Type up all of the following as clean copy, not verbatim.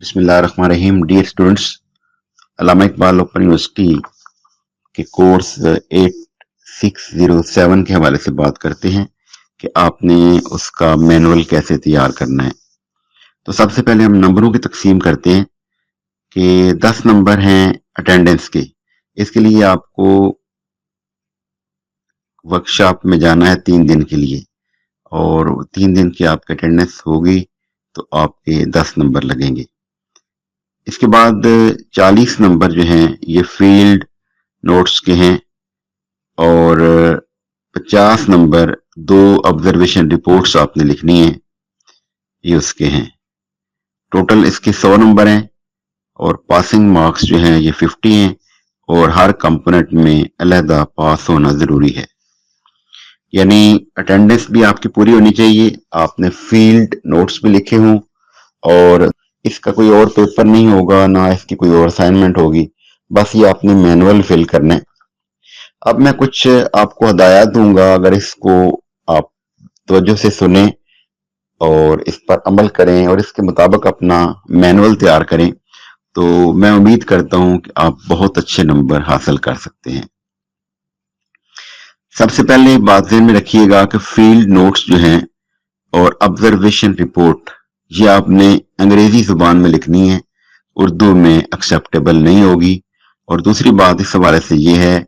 बिस्मिल्लाहिर्रहमानिर्रहीम। Dear students, अल्लामा Iqbal open university के course 8607 के हवाले से बात करते हैं कि आपने उसका मैनुअल कैसे तैयार करना है। तो सबसे पहले हम नंबरों की तकसीम करते हैं कि 10 नंबर हैं अटेंडेंस के। इसके लिए आपको वर्कशॉप में जाना है 3 दिन के लिए, और 3 दिन की आपकी अटेंडेंस होगी तो आपके 10 नंबर लगेंगे। इसके बाद 40 नंबर जो हैं ये फील्ड नोट्स के हैं, और 50 नंबर 2 ऑब्जर्वेशन रिपोर्ट्स आपने लिखनी है, ये उसके हैं। टोटल इसके 100 नंबर हैं, और पासिंग मार्क्स जो हैं ये 50 हैं, और हर कंपोनेंट में अलहदा पास होना जरूरी है। यानी अटेंडेंस भी आपकी पूरी होनी चाहिए, आपने फील्ड नोट्स भी लिखे हों, और इसका कोई और पेपर नहीं होगा, ना इसकी कोई और असाइनमेंट होगी, बस ये आपने मैनुअल फिल करना है। अब मैं कुछ आपको हदायत दूंगा, अगर इसको आप तवज्जो से सुने और इस पर अमल करें और इसके मुताबिक अपना मैनुअल तैयार करें, तो मैं उम्मीद करता हूं कि आप बहुत अच्छे नंबर हासिल कर सकते हैं। सबसे पहले बात ध्यान में रखिएगा कि फील्ड नोट्स जो हैं और ऑब्जर्वेशन रिपोर्ट ये आपने अंग्रेजी जुबान में लिखनी है, उर्दू में एक्सेप्टेबल नहीं होगी। और दूसरी बात इस हवाले से ये है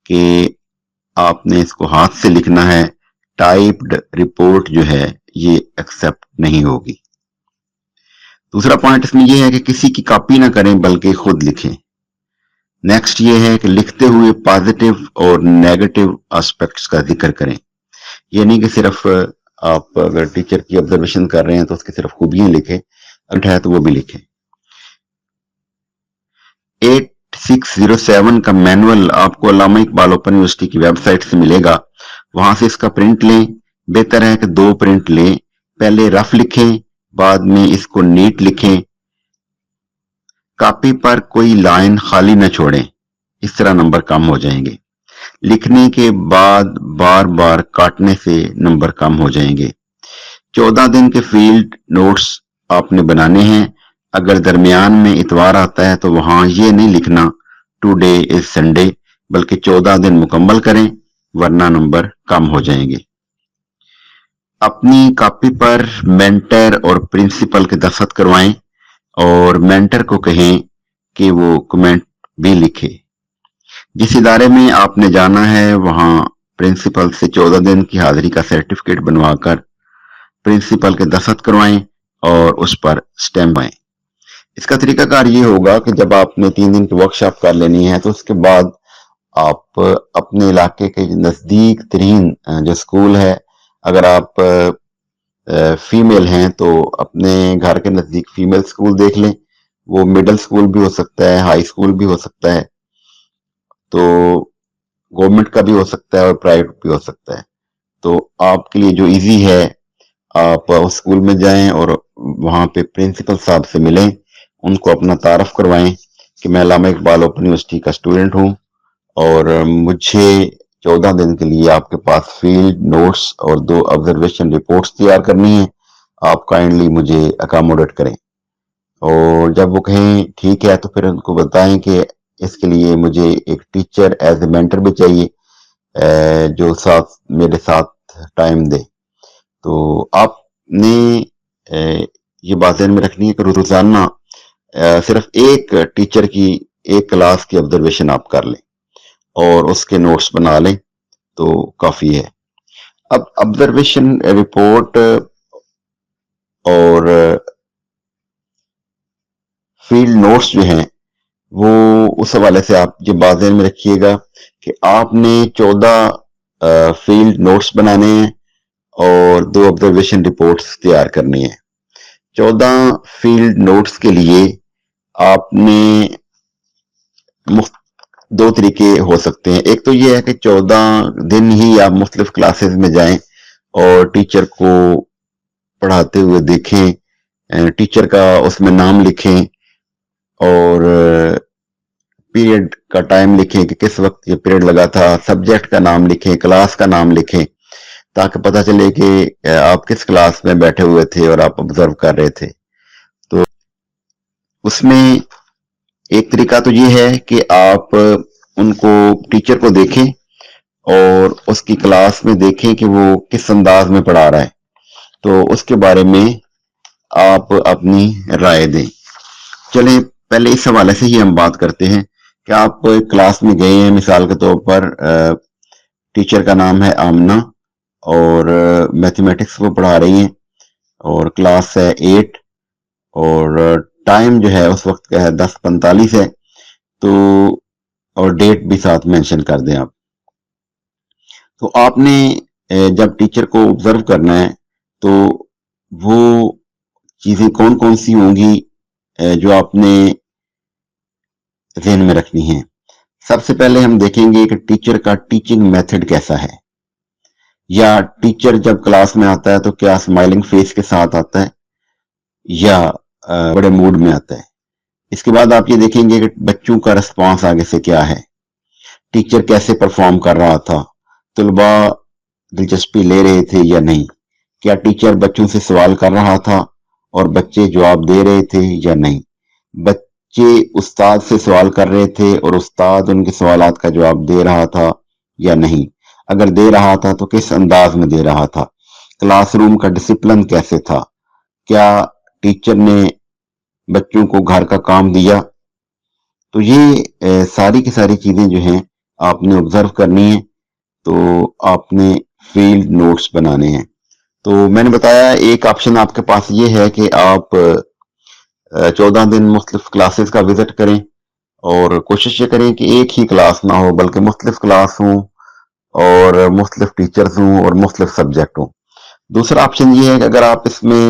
कि आपने इसको हाथ से लिखना है, टाइप्ड रिपोर्ट जो है ये एक्सेप्ट नहीं होगी। दूसरा पॉइंट इसमें यह है कि किसी की कॉपी ना करें बल्कि खुद लिखें। नेक्स्ट ये है कि लिखते हुए पॉजिटिव और नेगेटिव एस्पेक्ट्स का जिक्र करें। ये नहीं कि सिर्फ आप अगर टीचर की ऑब्जर्वेशन कर रहे हैं तो उसकी सिर्फ खूबियां लिखें, अगर है तो वो भी लिखें। 8607 का मैनुअल आपको अल्लामा इकबाल ओपन यूनिवर्सिटी की वेबसाइट से मिलेगा, वहां से इसका प्रिंट लें। बेहतर है कि 2 प्रिंट लें, पहले रफ लिखें, बाद में इसको नीट लिखें। कॉपी पर कोई लाइन खाली न छोड़ें, इस तरह नंबर कम हो जाएंगे। लिखने के बाद बार बार काटने से नंबर कम हो जाएंगे। 14 दिन के फील्ड नोट्स आपने बनाने हैं। अगर दरमियान में इतवार आता है तो वहां ये नहीं लिखना टुडे इज संडे, बल्कि 14 दिन मुकम्मल करें, वरना नंबर कम हो जाएंगे। अपनी कॉपी पर मेंटर और प्रिंसिपल के दस्तखत करवाएं, और मेंटर को कहें कि वो कमेंट भी लिखे। जिस इदारे में आपने जाना है वहां प्रिंसिपल से 14 दिन की हाजिरी का सर्टिफिकेट बनवाकर प्रिंसिपल के दस्तखत करवाएं और उस पर स्टैम्प आए। इसका तरीकाकार ये होगा कि जब आपने 3 दिन की वर्कशॉप कर लेनी है तो उसके बाद आप अपने इलाके के नजदीक तरीन जो स्कूल है, अगर आप फीमेल हैं तो अपने घर के नजदीक फीमेल स्कूल देख लें। वो मिडिल स्कूल भी हो सकता है, हाई स्कूल भी हो सकता है, तो गवर्नमेंट का भी हो सकता है और प्राइवेट भी हो सकता है। तो आपके लिए जो इजी है, आप उस स्कूल में जाएं और वहां पे प्रिंसिपल साहब से मिलें, उनको अपना तारफ करवाएं कि मैं अल्लामा इकबाल ओपन यूनिवर्सिटी का स्टूडेंट हूं और मुझे 14 दिन के लिए आपके पास फील्ड नोट्स और 2 ऑब्जर्वेशन रिपोर्ट्स तैयार करनी है, आप काइंडली मुझे अकोमोडेट करें। और जब वो कहें ठीक है तो फिर उनको बताएं कि इसके लिए मुझे एक टीचर एज ए मेंटर भी चाहिए, जो मेरे साथ टाइम दे। तो आपने ये बात ध्यान में रखनी है कि रोजाना सिर्फ एक टीचर की एक क्लास की ऑब्जर्वेशन आप कर लें और उसके नोट्स बना लें तो काफी है। अब ऑब्जर्वेशन रिपोर्ट और फील्ड नोट्स जो हैं वो उस हवाले से आप ये बात ध्यान में रखिएगा कि आपने 14 फील्ड नोट्स बनाने हैं और 2 ऑब्जर्वेशन रिपोर्ट्स तैयार करनी है। 14 फील्ड नोट्स के लिए आपने 2 तरीके हो सकते हैं। एक तो ये है कि 14 दिन ही आप मुख्तलिफ क्लासेस में जाएं और टीचर को पढ़ाते हुए देखें, टीचर का उसमें नाम लिखें और पीरियड का टाइम लिखें कि किस वक्त ये पीरियड लगा था, सब्जेक्ट का नाम लिखें, क्लास का नाम लिखें, ताकि पता चले कि आप किस क्लास में बैठे हुए थे और आप ऑब्जर्व कर रहे थे। तो اس میں ایک طریقہ تو یہ ہے کہ آپ ان کو ٹیچر کو دیکھیں اور اس کی کلاس میں دیکھیں کہ وہ کس انداز میں پڑھا رہا ہے، تو اس کے بارے میں آپ اپنی رائے دیں۔ چلیں پہلے اس حوالے سے ہی ہم بات کرتے ہیں کہ آپ کلاس میں گئے ہیں، مثال کے طور پر ٹیچر کا نام ہے آمنہ اور میتھمیٹکس وہ پڑھا رہی ہیں اور کلاس ہے 8 اور ٹائم جو ہے اس وقت کا ہے 10:45 ہے، تو اور ڈیٹ بھی ساتھ مینشن کر دیں آپ۔ تو آپ نے جب ٹیچر کو آبزرو کرنا ہے تو وہ چیزیں کون کون سی ہوں گی جو آپ نے ذہن میں رکھنی ہیں۔ سب سے پہلے ہم دیکھیں گے کہ ٹیچر کا ٹیچنگ میتھڈ کیسا ہے، یا ٹیچر جب کلاس میں آتا ہے تو کیا اسمائلنگ فیس کے ساتھ آتا ہے یا بڑے موڈ میں آتا ہے۔ اس کے بعد آپ یہ دیکھیں گے کہ بچوں کا رسپانس آگے سے کیا ہے، ٹیچر کیسے پرفارم کر رہا تھا، طلباء دلچسپی لے رہے تھے یا نہیں، کیا ٹیچر بچوں سے سوال کر رہا تھا اور بچے جواب دے رہے تھے یا نہیں، بچے استاد سے سوال کر رہے تھے اور استاد ان کے سوالات کا جواب دے رہا تھا یا نہیں، اگر دے رہا تھا تو کس انداز میں دے رہا تھا، کلاس روم کا ڈسپلن کیسے تھا، کیا ٹیچر نے بچوں کو گھر کا کام دیا۔ تو یہ ساری کی ساری چیزیں جو ہیں آپ نے آبزرو کرنی ہیں، تو آپ نے فیلڈ نوٹس بنانے ہیں۔ تو میں نے بتایا ایک آپشن آپ کے پاس یہ ہے کہ آپ 14 دن مختلف کلاسز کا وزٹ کریں اور کوشش یہ کریں کہ ایک ہی کلاس نہ ہو بلکہ مختلف کلاس ہوں اور مختلف ٹیچرز ہوں اور مختلف سبجیکٹ ہوں۔ دوسرا آپشن یہ ہے کہ اگر آپ اس میں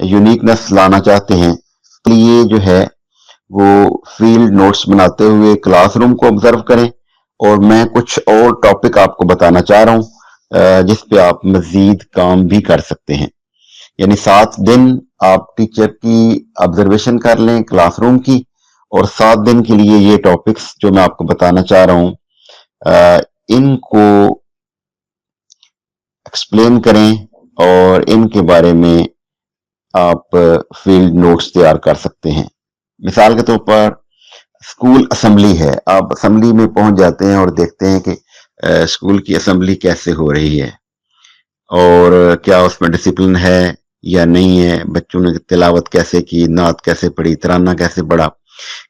یونیکنیس لانا چاہتے ہیں تو یہ جو ہے وہ فیلڈ نوٹس بناتے ہوئے کلاس روم کو آبزرو کریں، اور میں کچھ اور ٹاپک آپ کو بتانا چاہ رہا ہوں جس پہ آپ مزید کام بھی کر سکتے ہیں۔ یعنی 7 دن آپ ٹیچر کی آبزرویشن کر لیں کلاس روم کی، اور 7 دن کے لیے یہ ٹاپکس جو میں آپ کو بتانا چاہ رہا ہوں ان کو ایکسپلین کریں اور ان کے بارے میں آپ فیلڈ نوٹس تیار کر سکتے ہیں۔ مثال کے طور پر اسکول اسمبلی ہے، آپ اسمبلی میں پہنچ جاتے ہیں اور دیکھتے ہیں کہ اسکول کی اسمبلی کیسے ہو رہی ہے اور کیا اس میں ڈسپلن ہے یا نہیں ہے، بچوں نے تلاوت کیسے کی، نعت کیسے پڑھی، ترانہ کیسے پڑھا،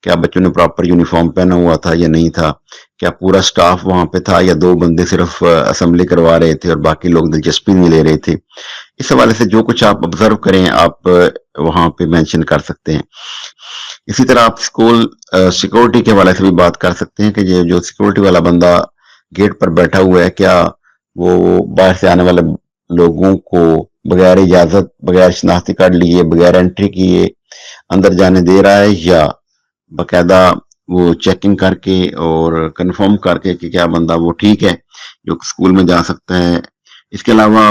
کیا بچوں نے پراپر یونیفارم پہنا ہوا تھا یا نہیں تھا، کیا پورا سٹاف وہاں پہ تھا یا 2 بندے صرف اسمبلی کروا رہے تھے اور باقی لوگ دلچسپی نہیں لے رہے تھے۔ اس حوالے سے جو کچھ آپ آبزرو کریں آپ وہاں پہ مینشن کر سکتے ہیں۔ اسی طرح آپ اسکول سیکورٹی کے حوالے سے بھی بات کر سکتے ہیں کہ یہ جو سیکورٹی والا بندہ گیٹ پر بیٹھا ہوا ہے کیا وہ باہر سے آنے والے لوگوں کو بغیر اجازت، بغیر شناختی کارڈ لیے، بغیر انٹری کیے اندر جانے دے رہا ہے، یا باقاعدہ وہ چیکنگ کر کے اور کنفرم کر کے کہ کیا بندہ وہ ٹھیک ہے جو اسکول میں جا سکتا ہے۔ اس کے علاوہ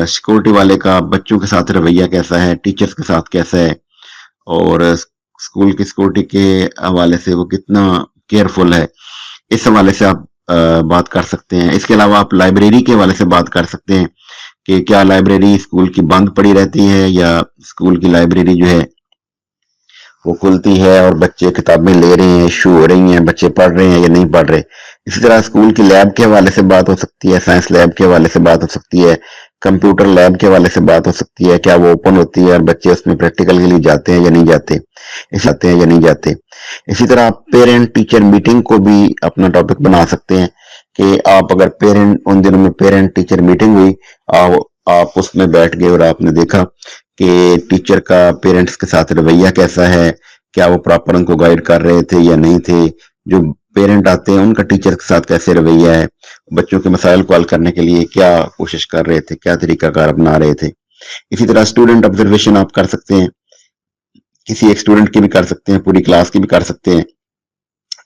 سیکورٹی والے کا بچوں کے ساتھ رویہ کیسا ہے، ٹیچرز کے ساتھ کیسا ہے، اور اسکول کی سیکورٹی کے حوالے سے وہ کتنا کیئرفل ہے، اس حوالے سے آپ بات کر سکتے ہیں۔ اس کے علاوہ آپ لائبریری کے حوالے سے بات کر سکتے ہیں کہ کیا لائبریری اسکول کی بند پڑی رہتی ہے یا اسکول کی لائبریری جو ہے وہ کھلتی ہے اور بچے کتابیں لے رہے ہیں، ایشو ہو رہی ہیں، بچے پڑھ رہے ہیں یا نہیں پڑھ رہے۔ اسی طرح اسکول کی لیب کے حوالے سے بات ہو سکتی ہے، سائنس لیب کے حوالے سے بات ہو سکتی ہے، کمپیوٹر لیب کے حوالے سے بات ہو سکتی ہے، کیا وہ اوپن ہوتی ہے اور بچے اس میں پریکٹیکل کے لیے جاتے ہیں یا نہیں جاتے۔ اسی طرح آپ پیرنٹ ٹیچر میٹنگ کو بھی اپنا ٹاپک بنا سکتے ہیں کہ آپ اگر ان دنوں میں پیرنٹ ٹیچر میٹنگ ہوئی، آپ اس میں بیٹھ گئے اور آپ نے دیکھا کہ ٹیچر کا پیرنٹس کے ساتھ رویہ کیسا ہے، کیا وہ پراپر ان کو گائیڈ کر رہے تھے یا نہیں تھے، جو پیرنٹ آتے ہیں ان کا ٹیچر کے ساتھ کیسے رویہ ہے، بچوں کے مسائل کو حل کرنے کے لیے کیا کوشش کر رہے تھے، کیا طریقہ کار اپنا رہے تھے۔ اسی طرح اسٹوڈنٹ آبزرویشن آپ کر سکتے ہیں، کسی ایک اسٹوڈنٹ کی بھی کر سکتے ہیں، پوری کلاس کی بھی کر سکتے ہیں،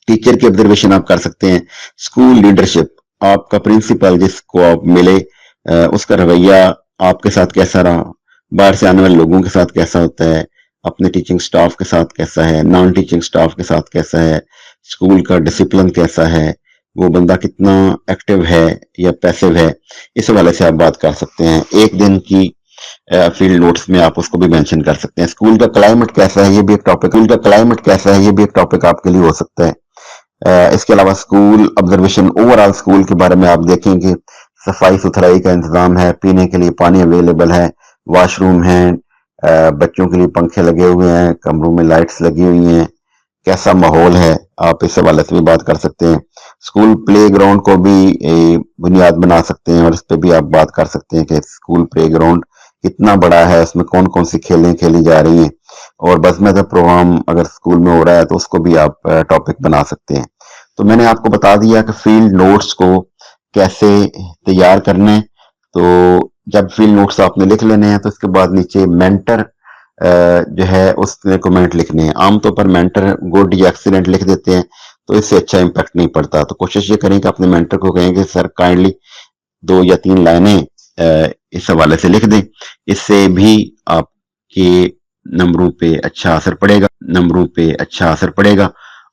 ٹیچر کی آبزرویشن آپ کر سکتے ہیں۔ اسکول لیڈرشپ، آپ کا پرنسپل جس کو آپ ملے اس کا رویہ آپ کے ساتھ کیسا رہا، باہر سے آنے والے لوگوں کے ساتھ کیسا ہوتا ہے، اپنے ٹیچنگ سٹاف کے ساتھ کیسا ہے، نان ٹیچنگ سٹاف کے ساتھ کیسا ہے، اسکول کا ڈسپلن کیسا ہے، وہ بندہ کتنا ایکٹیو ہے یا پیسو ہے، اس حوالے سے آپ بات کر سکتے ہیں۔ ایک دن کی फील्ड नोट्स में आप उसको भी मेंशन कर सकते हैं। स्कूल का क्लाइमेट कैसा है, ये भी एक टॉपिक आपके लिए हो सकता है। इसके अलावा स्कूल ऑब्जर्वेशन, ओवरऑल स्कूल के बारे में आप देखेंगे सफाई सुथराई का इंतजाम है, पीने के लिए पानी अवेलेबल है, वॉशरूम है, बच्चों के लिए पंखे लगे हुए हैं, कमरों में लाइट्स लगी हुई हैं, कैसा माहौल है, आप इस हवाले से भी बात कर सकते हैं। स्कूल प्ले ग्राउंड को भी बुनियाद बना सकते हैं और इस पे भी आप बात कर सकते हैं कि स्कूल प्ले ग्राउंड कितना बड़ा है, इसमें कौन कौन सी खेलें खेली जा रही हैं, और बज़म प्रोग्राम अगर स्कूल में हो रहा है तो उसको भी आप टॉपिक बना सकते हैं। तो मैंने आपको बता दिया कि फील्ड नोट्स को कैसे तैयार करने। तो जब फील्ड नोट्स आपने लिख लेने हैं तो इसके बाद नीचे मेंटर जो है उसने कमेंट लिखने हैं। आमतौर पर मेंटर गुड या एक्सीलेंट लिख देते हैं तो इससे अच्छा इम्पैक्ट नहीं पड़ता। तो कोशिश ये करें कि अपने मेंटर को कहें कि सर काइंडली 2 या 3 लाइनें इस हवाले से लिख दें। इससे भी आपके नंबरों पे अच्छा असर पड़ेगा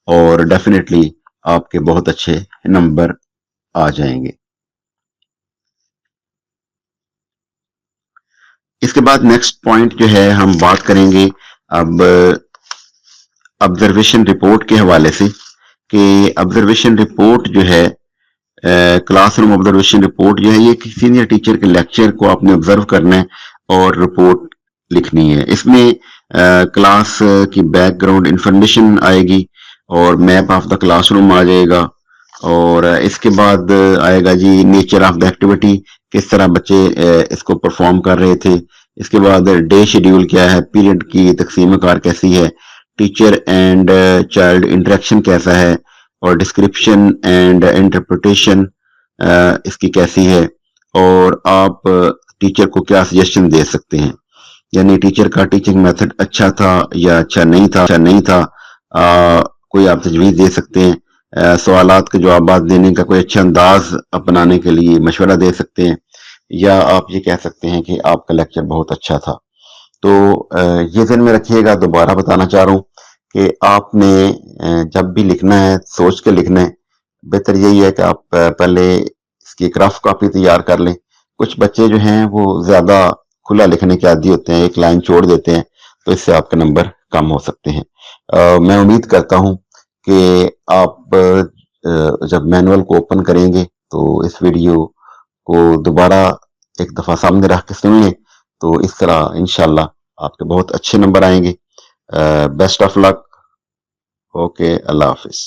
और डेफिनेटली आपके बहुत अच्छे नंबर आ जाएंगे। इसके बाद नेक्स्ट पॉइंट जो है हम बात करेंगे अब ऑब्जर्वेशन रिपोर्ट के हवाले से कि ऑब्जर्वेशन रिपोर्ट जो है क्लासरूम ऑब्जर्वेशन रिपोर्ट जो है ये सीनियर टीचर के लेक्चर को आपने ऑब्जर्व करना है और रिपोर्ट लिखनी है। इसमें क्लास की बैकग्राउंड इंफॉर्मेशन आएगी और मैप ऑफ द क्लासरूम आ जाएगा और इसके बाद आएगा जी नेचर ऑफ द एक्टिविटी, किस तरह बच्चे इसको परफॉर्म कर रहे थे। इसके बाद डे शेड्यूल क्या है, पीरियड की तकसीम कार कैसी है, टीचर एंड चाइल्ड इंटरेक्शन कैसा है और डिस्क्रिप्शन एंड इंटरप्रिटेशन इसकी कैसी है और आप टीचर को क्या सजेशन दे सकते हैं, यानी टीचर का टीचिंग मेथड अच्छा था या अच्छा नहीं था, कोई आप तजवीज़ दे सकते हैं। सवालात के जवाब देने का कोई अच्छा अंदाज अपनाने के लिए मशवरा दे सकते हैं या आप ये कह सकते हैं कि आपका लेक्चर बहुत अच्छा था। तो ये ज़हन में रखिएगा, दोबारा बताना चाह रहा हूँ कि आपने जब भी लिखना है सोच के लिखना है। बेहतर यही है कि आप पहले इसकी एक रफ कॉपी तैयार कर लें। कुछ बच्चे जो हैं वो ज़्यादा खुला लिखने के आदी होते हैं, एक लाइन छोड़ देते हैं, तो इससे आपके नंबर कम हो सकते हैं। मैं उम्मीद करता हूँ कि आप जब मैनुअल को ओपन करेंगे तो इस वीडियो को दोबारा एक दफ़ा सामने रख के सुन लें, तो इस तरह इंशाल्लाह आपके बहुत अच्छे नंबर आएंगे। Best of luck. Okay, Allah Hafiz.